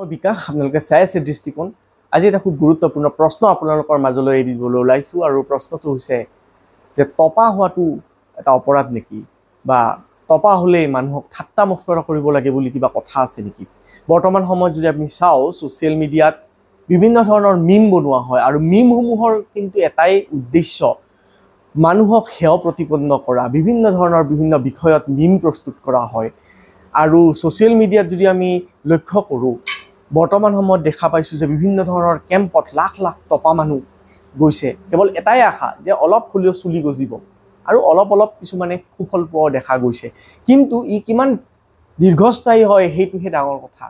মই বিকাশ আপোনালোকে চাই আছে দৃষ্টিকোণ আজি এটা খুব গুৰুত্বপূৰ্ণ প্ৰশ্ন আপোনালোকৰ মাজলৈ এৰি দিবলৈ ওলাইছো আৰু প্ৰশ্নটো হৈছে যে তপা হোৱাটো এটা অপৰাধ নেকি বা তপা হ'লে মানুহক ঠাট্টা মস্কৰা কৰিব লাগে বুলি কিবা কথা আছে নেকি বৰ্তমান সময়ত যদি আমি চাও সোশ্যাল মিডিয়াত বিভিন্ন ধৰণৰ মিম বনোৱা হয় আৰু মিমসমূহৰ কিন্তু এটাই উদ্দেশ্য মানুহক হেয় প্ৰতিপন্ন কৰা বিভিন্ন ধৰণৰ বিভিন্ন বিষয়ত মিম প্ৰস্তুত কৰা হয় আৰু সোশ্যাল মিডিয়াত যদি আমি লক্ষ্য কৰোঁ বৰ্তমান সময়ত দেখা পাইছো যে বিভিন্ন ধৰণৰ কেম্পত লাখ লাখ টপা মানুহ গৈছে কেৱল এটাই আশা যে অলপ হলেও চুলি গজিব আৰু অলপ কিছুমানে সুফল পোৱা দেখা গৈছে কিন্তু ই কিমান দীৰ্ঘস্থায়ী হয় হেতুহে ডাঙৰ কথা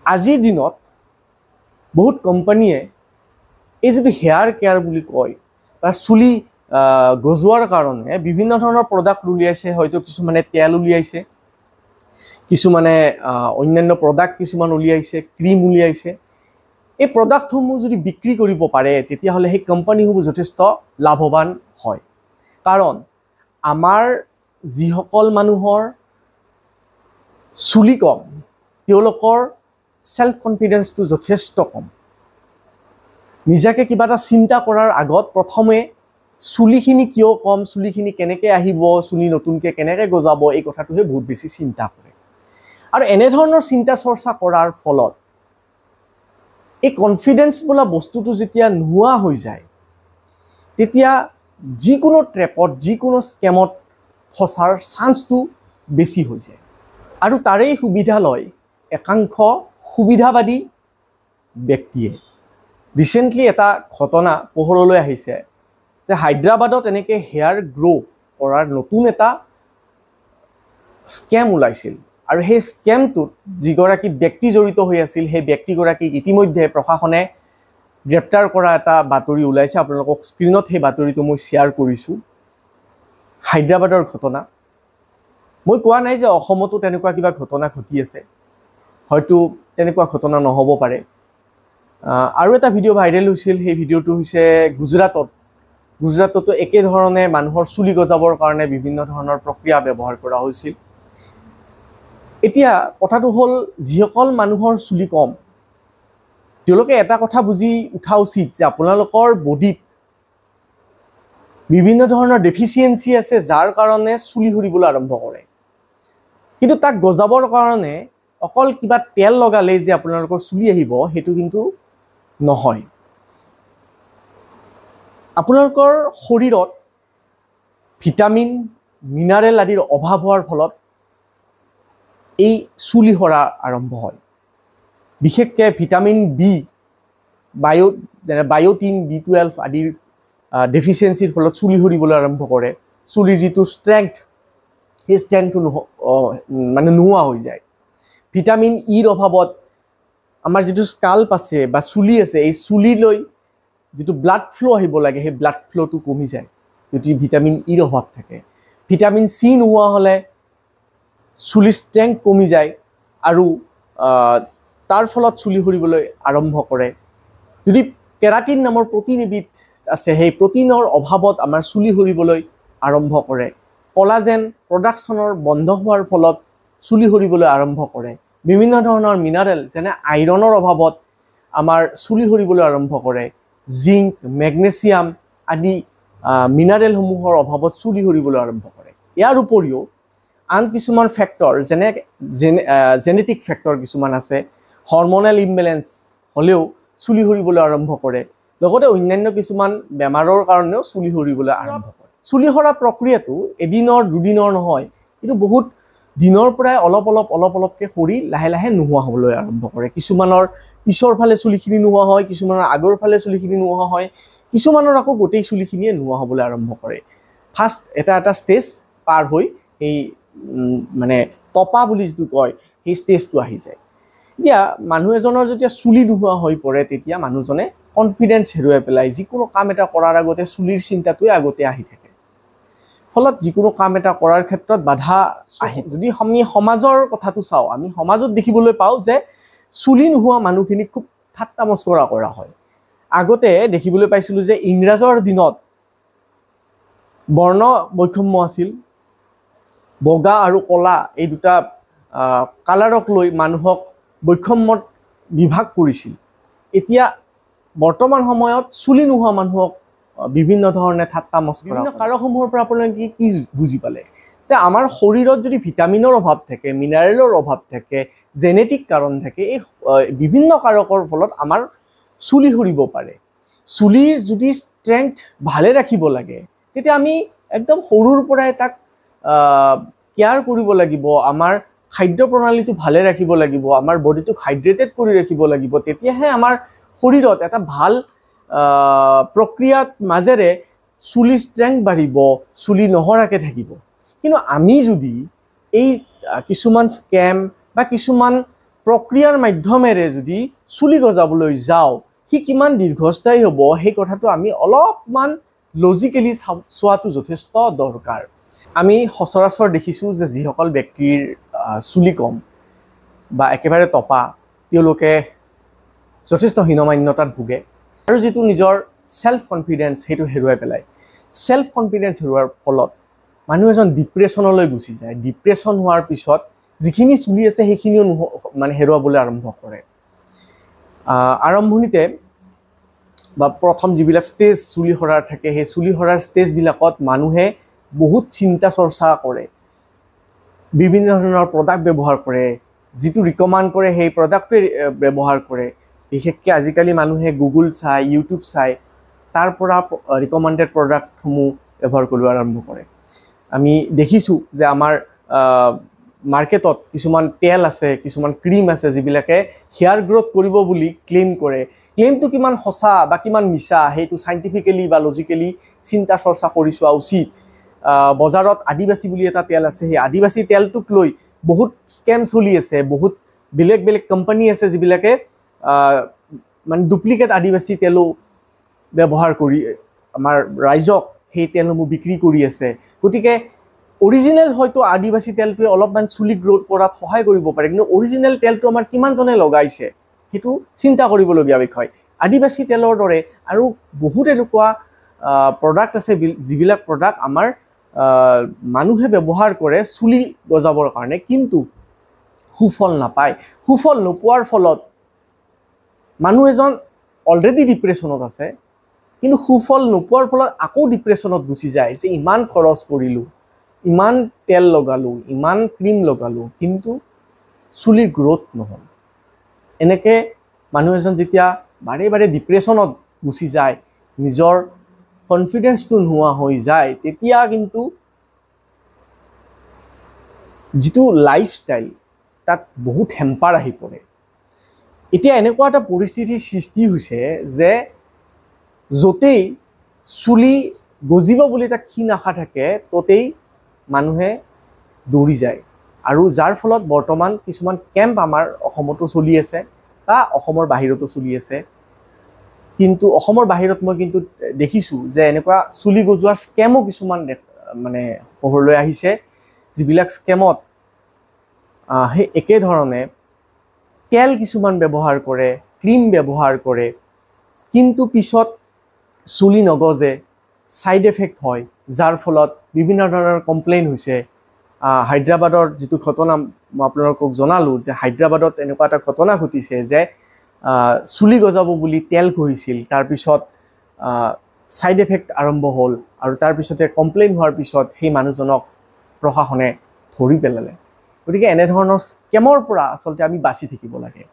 আজিৰ দিনত বহুত কোম্পানীয়ে এই যে হেয়াৰ কেয়াৰ বুলি কয় বা চুলি গজোৱাৰ কাৰণে বিভিন্ন ধৰণৰ প্ৰডাক্ট উলিয়াইছে হয়তো কিছুমানে তেল উলিয়াইছে কিছুমানে অন্যান্য প্ৰডাক্ট কিছুমান উলিয়াইছে ক্ৰীম উলিয়াইছে এই প্ৰডাক্টসমূহ যদি বিক্ৰী কৰিব পাৰে তেতিয়াহ'লে সেই কোম্পানীসমূহ যথেষ্ট লাভৱান হয় কাৰণ আমাৰ যিসকল মানুহৰ চুলি কম তেওঁলোকৰ সেলফ কনফিডেন্সটো যথেষ্ট কম নিজাকে কিবা এটা চিন্তা কৰাৰ আগত প্ৰথমে চুলিখিনি কিয় কম চুলিখিনি কেনেকৈ আহিব চুলি নতুনকৈ কেনেকৈ গজাব এই কথাটোহে বহুত বেছি চিন্তা কৰে আৰু এনে ধৰণৰ চিন্তা চৰ্চা কৰাৰ ফলত এই কনফিডেন্স বোলা বস্তুটো যেতিয়া নোহোৱা হৈ যায় তেতিয়া যিকোনো ট্ৰেপত যিকোনো স্কেমত ফসাৰ চান্সটো বেছি হৈ যায় আৰু তাৰেই সুবিধা লয় একাংশ সুবিধাবাদী ব্যক্তিয়ে ৰিসেন্টলি এটা ঘটনা পোহৰলৈ আহিছে যে হায়দৰাবাদত এনেকৈ হেয়াৰ গ্ৰো কৰাৰ নতুন এটা স্কেম ওলাইছিল আৰু সেই স্কেমটোত যিগৰাকী ব্যক্তি জড়িত হৈ আছিল সেই ব্যক্তিগৰাকীক ইতিমধ্যে প্ৰশাসনে গ্ৰেপ্তাৰ কৰা এটা বাতৰি ওলাইছে আপোনালোকক স্ক্ৰীনত সেই বাতৰিটো মই শ্বেয়াৰ কৰিছোঁ হায়দৰাবাদৰ ঘটনা মই কোৱা নাই যে অসমতো তেনেকুৱা কিবা ঘটনা ঘটি আছে হয়তো তেনেকুৱা ঘটনা নহ'ব পাৰে আৰু এটা ভিডিঅ' ভাইৰেল হৈছিল সেই ভিডিঅ'টো হৈছে গুজৰাটতো একে ধৰণে মানুহৰ চুলি গজাবৰ কাৰণে বিভিন্ন ধৰণৰ প্ৰক্ৰিয়া ব্যৱহাৰ কৰা হৈছিল এতিয়া কথাটো হ'ল যিসকল মানুহৰ চুলি কম তেওঁলোকে এটা কথা বুজি উঠা উচিত যে আপোনালোকৰ বডিত বিভিন্ন ধৰণৰ ডেফিচিয়েঞ্চি আছে যাৰ কাৰণে চুলি সৰিবলৈ আৰম্ভ কৰে কিন্তু তাক গজাবৰ কাৰণে অকল কিবা তেল লগালে যে আপোনালোকৰ চুলি আহিব সেইটো কিন্তু নহয় আপোনালোকৰ শৰীৰত ভিটামিন মিনাৰেল আদিৰ অভাৱ হোৱাৰ ফলত এই চুলি সৰা আৰম্ভ হয় বিশেষকৈ ভিটামিন বি বায়োটিন B12 আদিৰ ডেফিচিয়েঞ্চিৰ ফলত চুলি সৰিবলৈ আৰম্ভ কৰে চুলিৰ যিটো ষ্ট্ৰেংথ সেই ষ্ট্ৰেংথটো মানে নোহোৱা হৈ যায় ভিটামিন ইৰ অভাৱত আমাৰ যিটো স্কাল্প আছে বা চুলি আছে এই চুলিলৈ যিটো ব্লাড ফ্লো আহিব লাগে সেই ব্লাড ফ্লোটো কমি যায় যদি ভিটামিন ইৰ অভাৱ থাকে ভিটামিন চি নোহোৱা হ'লে চুলিৰ ষ্ট্ৰেংথ কমি যায় আৰু তাৰ ফলত চুলি সৰিবলৈ আৰম্ভ কৰে যদি কেৰাটিন নামৰ প্ৰটিন এবিধ আছে সেই প্ৰটিনৰ অভাৱত আমাৰ চুলি সৰিবলৈ আৰম্ভ কৰে কলাজেন প্ৰডাকশ্যনৰ বন্ধ হোৱাৰ ফলত চুলি সৰিবলৈ আৰম্ভ কৰে বিভিন্ন ধৰণৰ মিনাৰেল যেনে আইৰণৰ অভাৱত আমাৰ চুলি সৰিবলৈ আৰম্ভ কৰে জিংক মেগনেছিয়াম আদি মিনাৰেলসমূহৰ অভাৱত চুলি সৰিবলৈ আৰম্ভ কৰে ইয়াৰ উপৰিও আন কিছুমান ফেক্টৰ যেনে জেনেটিক ফেক্টৰ কিছুমান আছে হৰমনেল ইমবেলেন্স হ'লেও চুলি সৰিবলৈ আৰম্ভ কৰে লগতে অন্যান্য কিছুমান বেমাৰৰ কাৰণেও চুলি সৰিবলৈ আৰম্ভ কৰে চুলি সৰা প্ৰক্ৰিয়াটো এদিনৰ দুদিনৰ নহয় কিন্তু বহুত দিনৰ পৰাই অলপকৈ সৰি লাহে লাহে নোহোৱা হ'বলৈ আৰম্ভ কৰে কিছুমানৰ পিছৰ ফালে চুলিখিনি নোহোৱা হয় কিছুমানৰ আগৰ ফালে চুলিখিনি নোহোৱা হয় কিছুমানৰ আকৌ গোটেই চুলিখিনিয়ে নোহোৱা হ'বলৈ আৰম্ভ কৰে ফাৰ্ষ্ট এটা ষ্টেজ পাৰ হৈ এই মানে তপা বুলি যিটো কয় সেই ষ্টেজটো আহি যায় এতিয়া মানুহ এজনৰ যেতিয়া চুলি নোহোৱা হৈ পৰে তেতিয়া মানুহজনে কনফিডেন্স হেৰুৱাই পেলাই যিকোনো কাম এটা কৰাৰ আগতে চুলিৰ চিন্তাটোৱে আগতে আহি থাকে ফলত যিকোনো কাম এটা কৰাৰ ক্ষেত্ৰত বাধা আহে যদি আমি সমাজৰ কথাটো চাওঁ আমি সমাজত দেখিবলৈ পাওঁ যে চুলি নোহোৱা মানুহখিনিক খুব ঠাট্টা মস্কৰা কৰা হয় আগতে দেখিবলৈ পাইছিলোঁ যে ইংৰাজৰ দিনত বৰ্ণ বৈষম্য আছিল বগা আৰু কলা এই দুটা কালাৰক লৈ মানুহক বৈষম্যত বিভাগ কৰিছিল এতিয়া বৰ্তমান সময়ত চুলি নোহোৱা মানুহক বিভিন্ন ধৰণে ঠাট্টা মস্কৰা বিভিন্ন কাৰকসমূহৰ পৰা আপোনালোকে কি বুজি পালে যে আমাৰ শৰীৰত যদি ভিটামিনৰ অভাৱ থাকে মিনাৰেলৰ অভাৱ থাকে জেনেটিক কাৰণ থাকে এই বিভিন্ন কাৰকৰ ফলত আমাৰ চুলি সৰিব পাৰে চুলিৰ যদি ষ্ট্ৰেংথ ভালে ৰাখিব লাগে তেতিয়া আমি একদম সৰুৰ পৰাই তাক কেয়াৰ কৰিব লাগিব আমাৰ খাদ্য প্ৰণালীটো ভালে ৰাখিব লাগিব আমাৰ বডিটোক হাইড্ৰেটেড কৰি ৰাখিব লাগিব তেতিয়াহে আমাৰ শৰীৰত এটা ভাল প্ৰক্ৰিয়াৰ মাজেৰে চুলি ষ্ট্ৰেংথ বাঢ়িব চুলি নহৰাকে থাকিব কিন্তু আমি যদি এই কিছুমান স্কেম বা কিছুমান প্ৰক্ৰিয়াৰ মাধ্যমেৰে যদি চুলি গজাবলৈ যাওঁ কি কিমান দীৰ্ঘস্থায়ী হ'ব সেই কথাটো আমি অলপমান লজিকেলি চোৱাটো যথেষ্ট দৰকাৰ আমি সচৰাচৰ দেখিছোঁ যে যিসকল ব্যক্তিৰ চুলি কম বা একেবাৰে টপা তেওঁলোকে যথেষ্ট হীনমান্যতাত ভোগে আৰু যিটো নিজৰ সেলফ কনফিডেন্স সেইটো হেৰুৱাই পেলায় সেলফ কনফিডেন্স হেৰুৱাৰ ফলত মানুহ এজন ডিপ্ৰেশ্যনলৈ গুচি যায় ডিপ্ৰেশ্যন হোৱাৰ পিছত যিখিনি চুলি আছে সেইখিনিও মানে হেৰুৱাবলৈ আৰম্ভ কৰে আৰম্ভণিতে বা প্ৰথম যিবিলাক ষ্টেজ চুলি সৰাৰ থাকে সেই চুলি সৰাৰ ষ্টেজবিলাকত মানুহে বহুত চিন্তা চৰ্চা কৰে বিভিন্ন ধৰণৰ প্ৰডাক্ট ব্যৱহাৰ কৰে যিটো ৰিকমেণ্ড কৰে সেই প্ৰডাক্টটোৱে ব্যৱহাৰ কৰে বিশেষকৈ আজিকালি মানুহে গুগল চাই ইউটিউব চাই তাৰ পৰা ৰিকমেণ্ডেড প্ৰডাক্টসমূহ ব্যৱহাৰ কৰিব আৰম্ভ কৰে আমি দেখিছোঁ যে আমাৰ মাৰ্কেটত কিছুমান তেল আছে কিছুমান ক্ৰীম আছে যিবিলাকে হেয়াৰ গ্ৰোথ কৰিব বুলি ক্লেইম কৰে ক্লেইমটো কিমান সঁচা বা কিমান মিছা সেইটো চাইণ্টিফিকেলি বা লজিকেলি চিন্তা চৰ্চা কৰি চোৱা উচিত বজাৰত আদিবাসী বুলি এটা তেল আছে সেই আদিবাসী তেলটোক লৈ বহুত স্কেম চলি আছে বহুত বেলেগ বেলেগ কোম্পানী আছে যিবিলাকে মানে ডুপ্লিকেট আদিবাসী তেলো ব্যৱহাৰ কৰি আমাৰ ৰাইজক সেই তেলসমূহ বিক্ৰী কৰি আছে গতিকে অৰিজিনেল হয়তো আদিবাসী তেলটোৱে অলপমান চুলি গ্ৰোথ কৰাত সহায় কৰিব পাৰে কিন্তু অৰিজিনেল তেলটো আমাৰ কিমানজনে লগাইছে সেইটো চিন্তা কৰিবলগীয়া বিষয় আদিবাসী তেলৰ দৰে আৰু বহুত এনেকুৱা প্ৰডাক্ট আছে যিবিলাক প্ৰডাক্ট আমাৰ মানুহে ব্যৱহাৰ কৰে চুলি গজাবৰ কাৰণে কিন্তু সুফল নাপায় সুফল নোপোৱাৰ ফলত মানুহ এজন অলৰেডি ডিপ্ৰেশ্যনত আছে কিন্তু সুফল নোপোৱাৰ ফলত আকৌ ডিপ্ৰেশ্যনত গুচি যায় যে ইমান খৰচ কৰিলোঁ ইমান তেল লগালোঁ ইমান ক্ৰীম লগালোঁ কিন্তু চুলিৰ গ্ৰোথ নহ'ল এনেকৈ মানুহ এজন যেতিয়া বাৰে বাৰে ডিপ্ৰেশ্যনত গুচি যায় নিজৰ কনফিডেন্সটো নোহোৱা হৈ যায় তেতিয়া কিন্তু যিটো লাইফষ্টাইল তাত বহুত হেম্পাৰ আহি পৰে এতিয়া এনেকুৱা এটা পৰিস্থিতিৰ সৃষ্টি হৈছে যে য'তেই চুলি গজিব বুলি এটা ক্ষীণ আশা থাকে ততেই মানুহে দৌৰি যায় আৰু যাৰ ফলত বৰ্তমান কিছুমান কেম্প আমাৰ অসমতো চলি আছে বা অসমৰ বাহিৰতো চলি আছে কিন্তু অসমৰ বাহিৰত মই কিন্তু দেখিছোঁ যে এনেকুৱা চুলি গজোৱাৰ স্কেমো কিছুমান মানে পোহৰলৈ আহিছে যিবিলাক স্কেমত সেই একেধৰণে তেল কিছুমান ব্যৱহাৰ কৰে ক্ৰীম ব্যৱহাৰ কৰে কিন্তু পিছত চুলি নগজে সাইড এফেক্ট হয় যাৰ ফলত বিভিন্ন ধৰণৰ কমপ্লেইন হৈছে হায়দৰাবাদৰ যিটো ঘটনা মই আপোনালোকক জনালোঁ যে হায়দৰাবাদত এনেকুৱা এটা ঘটনা ঘটিছে যে চুলি গজাব বুলি তেল ঘঁহিছিল তাৰপিছত সাইড এফেক্ট আৰম্ভ হ'ল আৰু তাৰপিছতে কমপ্লেইন হোৱাৰ পিছত সেই মানুহজনক প্ৰশাসনে ধৰি পেলালে গতিকে এনেধৰণৰ স্কেমৰ পৰা আচলতে আমি বাচি থাকিব লাগে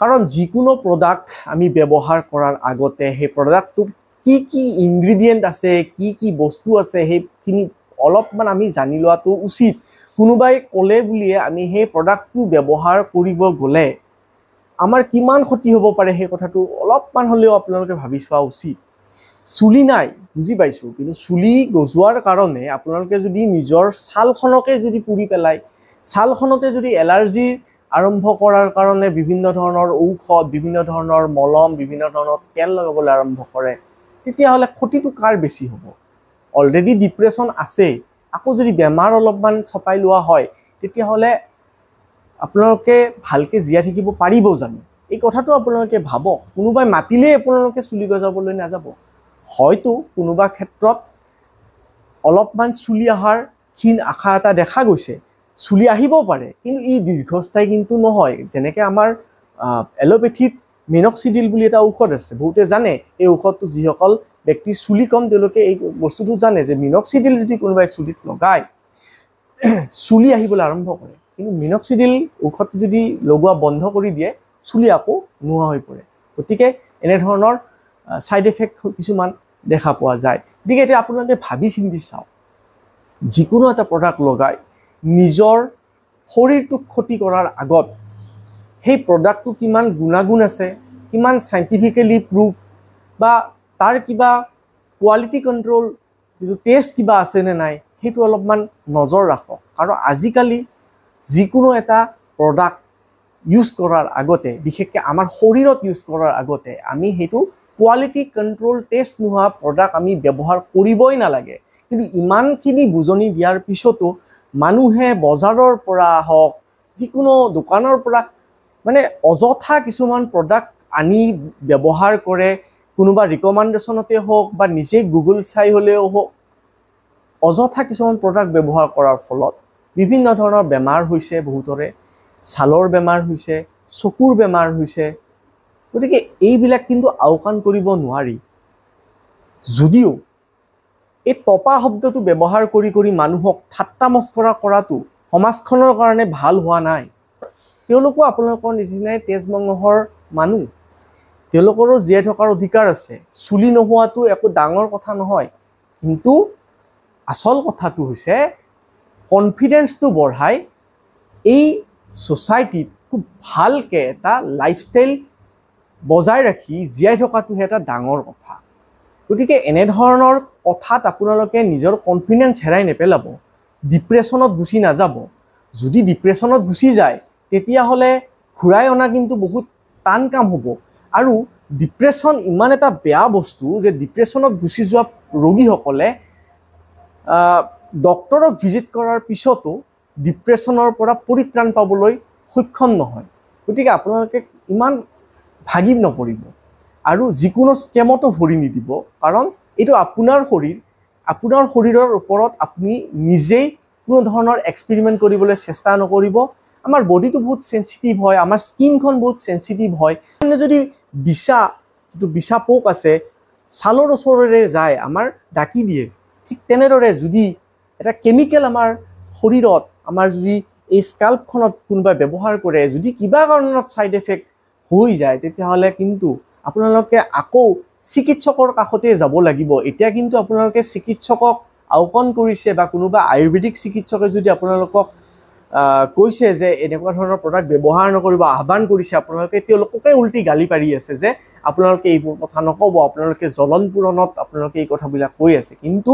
কাৰণ যিকোনো প্ৰডাক্ট আমি ব্যৱহাৰ কৰাৰ আগতে সেই প্ৰডাক্টটোত কি কি ইনগ্ৰিডিয়েণ্ট আছে কি কি বস্তু আছে সেইখিনি অলপমান আমি জানি লোৱাটো উচিত কোনোবাই ক'লে বুলিয়ে আমি সেই প্ৰডাক্টটো ব্যৱহাৰ কৰিব গ'লে আমাৰ কিমান ক্ষতি হ'ব পাৰে সেই কথাটো অলপমান হ'লেও আপোনালোকে ভাবি চোৱা উচিত চুলি নাই বুজি পাইছোঁ কিন্তু চুলি গজোৱাৰ কাৰণে আপোনালোকে যদি নিজৰ ছালখনকে যদি পুৰি পেলায় ছালখনতে যদি এলাৰ্জিৰ আৰম্ভ কৰাৰ কাৰণে বিভিন্ন ধৰণৰ ঔষধ বিভিন্ন ধৰণৰ মলম বিভিন্ন ধৰণৰ তেল লগাবলৈ আৰম্ভ কৰে তেতিয়াহ'লে ক্ষতিটো কাৰ বেছি হ'ব অলৰেডি ডিপ্ৰেশ্যন আছে আকৌ যদি বেমাৰ অলপমান চপাই লোৱা হয় তেতিয়াহ'লে আপোনালোকে ভালকৈ জীয়াই থাকিব পাৰিব জানো এই কথাটো আপোনালোকে ভাবক কোনোবাই মাতিলেই আপোনালোকে চুলি গজাবলৈ নাযাব হয়তো কোনোবা ক্ষেত্ৰত অলপমান চুলি অহাৰ ক্ষীণ আশা এটা দেখা গৈছে চুলি আহিব পাৰে, কিন্তু ই দীৰ্ঘস্থায়ী কিন্তু নহয়। যেনেকৈ আমাৰ এলোপেথিত মিনক্সিডিল বুলি এটা ঔষধ আছে, বহুতে জানে এই ঔষধটো যিসকল ব্যক্তিৰ চুলি কম তেওঁলোকে এই বস্তুটো জানে যে মিনক্সিডিল যদি কোনোবাই চুলিত লগায় চুলি আহিবলৈ আৰম্ভ কৰে, কিন্তু মিনক্সিডিল ঔষধটো যদি লগোৱা বন্ধ কৰি দিয়ে চুলি আকৌ নোহোৱা হৈ পৰে। গতিকে এনেধৰণৰ ছাইড এফেক্ট কিছুমান দেখা পোৱা যায়। গতিকে এতিয়া আপোনালোকে ভাবি চিন্তি চাওক, যিকোনো এটা প্ৰডাক্ট লগাই নিজৰ শৰীৰটোক ক্ষতি কৰাৰ আগত সেই প্ৰডাক্টটো কিমান গুণাগুণ আছে, কিমান চাইণ্টিফিকেলি প্ৰুভ, বা তাৰ কিবা কোৱালিটি কণ্ট্ৰল যিটো টেষ্ট কিবা আছেনে নাই সেইটো অলপমান নজৰ ৰাখক। আৰু আজিকালি যিকোনো এটা প্ৰডাক্ট ইউজ কৰাৰ আগতে, বিশেষকৈ আমাৰ শৰীৰত ইউজ কৰাৰ আগতে আমি সেইটো কোৱালিটি কণ্ট্ৰল টেষ্ট নোহোৱা প্ৰডাক্ট আমি ব্যৱহাৰ কৰিবই নালাগে। কিন্তু ইমানখিনি বুজনি দিয়াৰ পিছতো মানুহে বজাৰৰ পৰা হওক, যিকোনো দোকানৰ পৰা মানে অযথা কিছুমান প্ৰডাক্ট আনি ব্যৱহাৰ কৰে, কোনোবা ৰিকমেণ্ডেশ্যনতে হওক বা নিজে গুগল চাই হ'লেও হওক, অযথা কিছুমান প্ৰডাক্ট ব্যৱহাৰ কৰাৰ ফলত বিভিন্ন ধৰণৰ বেমাৰ হৈছে, বহুতৰে ছালৰ বেমাৰ হৈছে, চকুৰ বেমাৰ হৈছে। গতিকে এইবিলাক কিন্তু আওকাণ কৰিব নোৱাৰি। যদিও এই টপা শব্দটো ব্যৱহাৰ কৰি কৰি মানুহক ঠাট্টা মস্কৰা কৰাটো সমাজখনৰ কাৰণে ভাল হোৱা নাই। তেওঁলোকো আপোনালোকৰ নিচিনাই তেজ মঙহৰ মানুহ, তেওঁলোকৰো জীয়াই থকাৰ অধিকাৰ আছে। চুলি নোহোৱাটো একো ডাঙৰ কথা নহয়, কিন্তু আচল কথাটো হৈছে কনফিডেন্সটো বঢ়াই এই ছ'চাইটিত খুব ভালকৈ এটা লাইফষ্টাইল বজাই ৰাখি জীয়াই থকাটোহে এটা ডাঙৰ কথা। গতিকে এনেধৰণৰ কথাত আপোনালোকে নিজৰ কনফিডেন্স হেৰাই নেপেলাব, ডিপ্ৰেশ্যনত গুচি নাযাব। যদি ডিপ্ৰেশ্যনত গুচি যায় তেতিয়াহ'লে ঘূৰাই অনা কিন্তু বহুত টান কাম হ'ব। আৰু ডিপ্ৰেশ্যন ইমান এটা বেয়া বস্তু যে ডিপ্ৰেশ্যনত গুচি যোৱা ৰোগীসকলে ডক্টৰক ভিজিট কৰাৰ পিছতো ডিপ্ৰেশ্যনৰ পৰা পৰিত্ৰাণ পাবলৈ সক্ষম নহয়। গতিকে আপোনালোকে ইমান ভাগি নপৰিব আৰু যিকোনো স্কেমতো ভৰি নিদিব, কাৰণ এইটো আপোনাৰ শৰীৰ, আপোনাৰ শৰীৰৰ ওপৰত আপুনি নিজেই কোনো ধৰণৰ এক্সপেৰিমেণ্ট কৰিবলৈ চেষ্টা নকৰিব। আমাৰ বডিটো বহুত চেঞ্চিটিভ হয়, আমাৰ স্কিনখন বহুত চেঞ্চিটিভ হয়। যদি যিটো বিছা পোক আছে ছালৰ ওচৰেৰে যায় আমাৰ ডাকি দিয়ে, ঠিক তেনেদৰে যদি এটা কেমিকেল আমাৰ শৰীৰত, আমাৰ যদি এই স্কাল্পখনত কোনোবাই ব্যৱহাৰ কৰে, যদি কিবা কাৰণত ছাইড এফেক্ট হৈ যায় তেতিয়াহ'লে কিন্তু আপোনালোকে আকৌ চিকিৎসকৰ কাষতে যাব লাগিব। এতিয়া কিন্তু আপোনালোকে চিকিৎসকক আওকাণ কৰিছে বা কোনোবা আয়ুৰ্বেদিক চিকিৎসকে যদি আপোনালোকক কৈছে যে এনেকুৱা ধৰণৰ প্ৰডাক্ট ব্যৱহাৰ নকৰিব, আহ্বান কৰিছে, আপোনালোকে তেওঁলোককে উল্টি গালি পাৰি আছে যে আপোনালোকে এইবোৰ কথা নক'ব, আপোনালোকে জ্বলন পূৰণত আপোনালোকে এই কথাবিলাক কৈ আছে। কিন্তু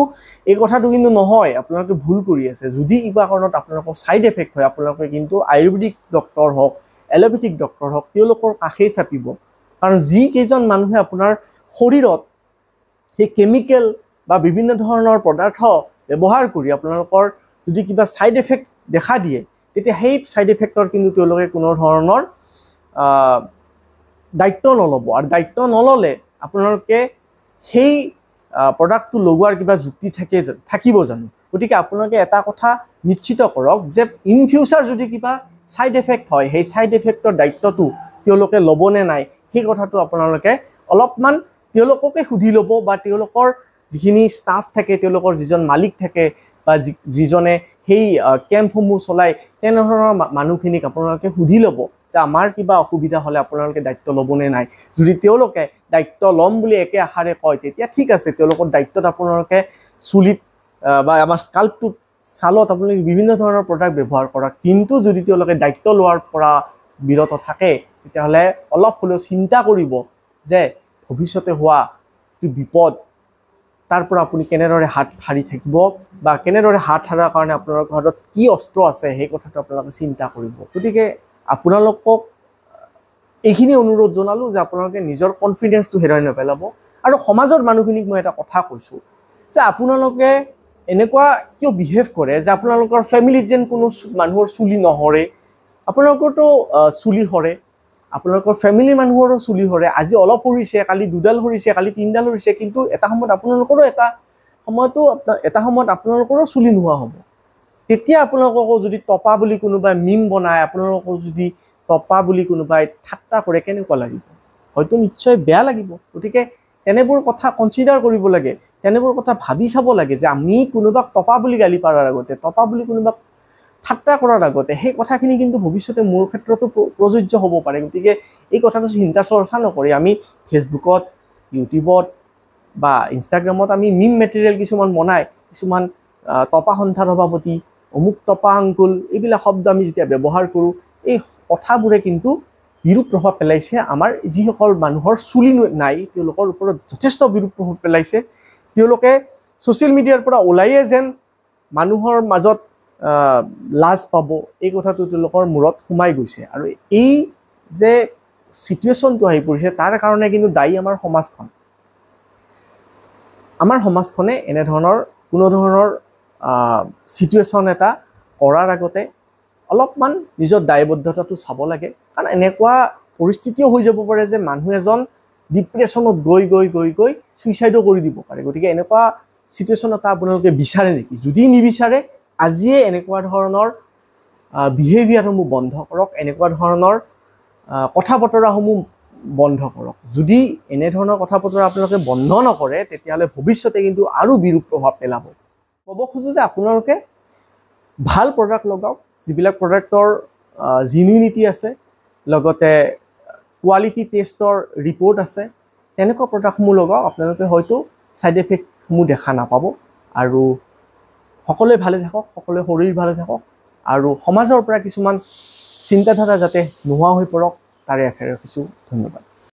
এই কথাটো কিন্তু নহয়, আপোনালোকে ভুল কৰি আছে। যদি কিবা কাৰণত আপোনালোকৰ ছাইড এফেক্ট হয় আপোনালোকে কিন্তু আয়ুৰ্বেদিক ডক্টৰ হওক, এলোপেথিক ডক্টৰ হওক, তেওঁলোকৰ কাষেই চাপিব। কাৰণ যিকেইজন মানুহে আপোনাৰ শৰীৰত সেই কেমিকেল বা বিভিন্ন ধৰণৰ পদাৰ্থ ব্যৱহাৰ কৰি আপোনালোকৰ যদি কিবা ছাইড এফেক্ট দেখা দিয়ে তেতিয়া সেই ছাইড এফেক্টৰ কিন্তু তেওঁলোকে কোনো ধৰণৰ দায়িত্ব নল'ব। আৰু দায়িত্ব নল'লে আপোনালোকে সেই প্ৰডাক্টটো লগোৱাৰ কিবা যুক্তি থাকিব জানো? গতিকে আপোনালোকে এটা কথা নিশ্চিত কৰক যে ইন ফিউচাৰ যদি কিবা ছাইড এফেক্ট হয় সেই ছাইড এফেক্টৰ দায়িত্বটো তেওঁলোকে ল'বনে নাই সেই কথাটো আপোনালোকে অলপমান তেওঁলোককে সুধি ল'ব, বা তেওঁলোকৰ যিখিনি ষ্টাফ থাকে, তেওঁলোকৰ যিজন মালিক থাকে বা যিজনে সেই কেম্পসমূহ চলাই, তেনেধৰণৰ মানুহখিনিক আপোনালোকে সুধি ল'ব যে আমাৰ কিবা অসুবিধা হ'লে আপোনালোকে দায়িত্ব ল'বনে নাই। যদি তেওঁলোকে দায়িত্ব ল'ম বুলি একে আশাৰে কয় তেতিয়া ঠিক আছে, তেওঁলোকৰ দায়িত্বত আপোনালোকে চুলিত বা আমাৰ স্কাল্পটোত, ছালত আপোনালোকে বিভিন্ন ধৰণৰ প্ৰডাক্ট ব্যৱহাৰ কৰা। কিন্তু যদি তেওঁলোকে দায়িত্ব লোৱাৰ পৰা বিৰত থাকে তেতিয়াহ'লে অলপ হ'লেও চিন্তা কৰিব যে ভৱিষ্যতে হোৱা যিটো বিপদ তাৰ পৰা আপুনি কেনেদৰে হাত সাৰি থাকিব, বা কেনেদৰে হাত সাৰাৰ কাৰণে আপোনালোকৰ হাতত কি অস্ত্ৰ আছে সেই কথাটো আপোনালোকে চিন্তা কৰিব। গতিকে আপোনালোকক এইখিনি অনুৰোধ জনালোঁ যে আপোনালোকে নিজৰ কনফিডেন্সটো হেৰাই নেপেলাব। আৰু সমাজৰ মানুহখিনিক মই এটা কথা কৈছোঁ যে আপোনালোকে এনেকুৱা কিয় বিহেভ কৰে যে আপোনালোকৰ ফেমিলিত যেন কোনো মানুহৰ চুলি নহৰে। আপোনালোকৰতো চুলি সৰে, আপোনালোকৰ ফেমিলিৰ মানুহৰো চুলি সৰে। আজি অলপ সৰিছে, কালি দুডাল সৰিছে, কালি তিনিডাল সৰিছে, কিন্তু এটা সময়ত আপোনালোকৰো এটা সময়ত আপোনালোকৰো চুলি নোহোৱা হ'ব। তেতিয়া আপোনালোককো যদি টপা বুলি কোনোবাই মিম বনায়, আপোনালোককো যদি টপা বুলি কোনোবাই ঠাট্টা কৰে, কেনেকুৱা লাগিব? হয়তো নিশ্চয় বেয়া লাগিব। গতিকে তেনেবোৰ কথা কনচিডাৰ কৰিব লাগে, তেনেবোৰ কথা ভাবি চাব লাগে যে আমি কোনোবাক টপা বুলি গালি পাৰাৰ আগতে, টপা বুলি কোনোবাক ঠাট্টা কৰাৰ আগতে সেই কথাখিনি কিন্তু ভৱিষ্যতে মোৰ ক্ষেত্ৰতো প্ৰযোজ্য হ'ব পাৰে। গতিকে এই কথাটো চিন্তা চৰ্চা নকৰি আমি ফেচবুকত, ইউটিউবত বা ইনষ্টাগ্ৰামত আমি মিম মেটেৰিয়েল কিছুমান বনাই, কিছুমান টপা সন্থাৰ সভাপতি, অমুক টপা আংকুল, এইবিলাক শব্দ আমি যেতিয়া ব্যৱহাৰ কৰোঁ, এই কথাবোৰে কিন্তু বিৰূপ প্ৰভাৱ পেলাইছে। আমাৰ যিসকল মানুহৰ চুলি নাই তেওঁলোকৰ ওপৰত যথেষ্ট বিৰূপ প্ৰভাৱ পেলাইছে। তেওঁলোকে ছ'চিয়েল মিডিয়াৰ পৰা ওলাইয়ে যেন মানুহৰ মাজত লাজ পাব, এই কথাটো তেওঁলোকৰ মূৰত সোমাই গৈছে। আৰু এই যে চিটুৱেশ্যনটো আহি পৰিছে তাৰ কাৰণে কিন্তু দায়ী আমাৰ সমাজখন। আমাৰ সমাজখনে এনেধৰণৰ কোনো ধৰণৰ চিটুৱেশ্যন এটা কৰাৰ আগতে অলপমান নিজৰ দায়বদ্ধতাটো চাব লাগে। কাৰণ এনেকুৱা পৰিস্থিতিও হৈ যাব পাৰে যে মানুহ এজন ডিপ্ৰেশ্যনত গৈ গৈ গৈ গৈ ছুইচাইডো কৰি দিব পাৰে। গতিকে এনেকুৱা চিটুৱেশ্যন এটা আপোনালোকে বিচাৰে নেকি? যদি নিবিচাৰে, আজিয়ে এনেকুৱা ধৰণৰ বিহেভিয়াৰসমূহ বন্ধ কৰক, এনেকুৱা ধৰণৰ কথা বতৰাসমূহ বন্ধ কৰক। যদি এনেধৰণৰ কথা বতৰা আপোনালোকে বন্ধ নকৰে, তেতিয়াহ'লে ভৱিষ্যতে কিন্তু আৰু বিৰূপ প্ৰভাৱ পেলাব। ক'ব খোজোঁ যে আপোনালোকে ভাল প্ৰডাক্ট লগাওক, যিবিলাক প্ৰডাক্টৰ জিনুইনিটি আছে, লগতে কোৱালিটি টেষ্টৰ ৰিপৰ্ট আছে, তেনেকুৱা প্ৰডাক্টসমূহ লগাওক। আপোনালোকে হয়তো ছাইড এফেক্টসমূহ দেখা নাপাব। আৰু সকলোৱে ভালে থাকক, সকলোৱে শৰীৰ ভালে থাকক, আৰু সমাজৰ পৰা কিছুমান চিন্তাধাৰা যাতে নোহোৱা হৈ পৰক, তাৰে আশা ৰাখিছোঁ। ধন্যবাদ।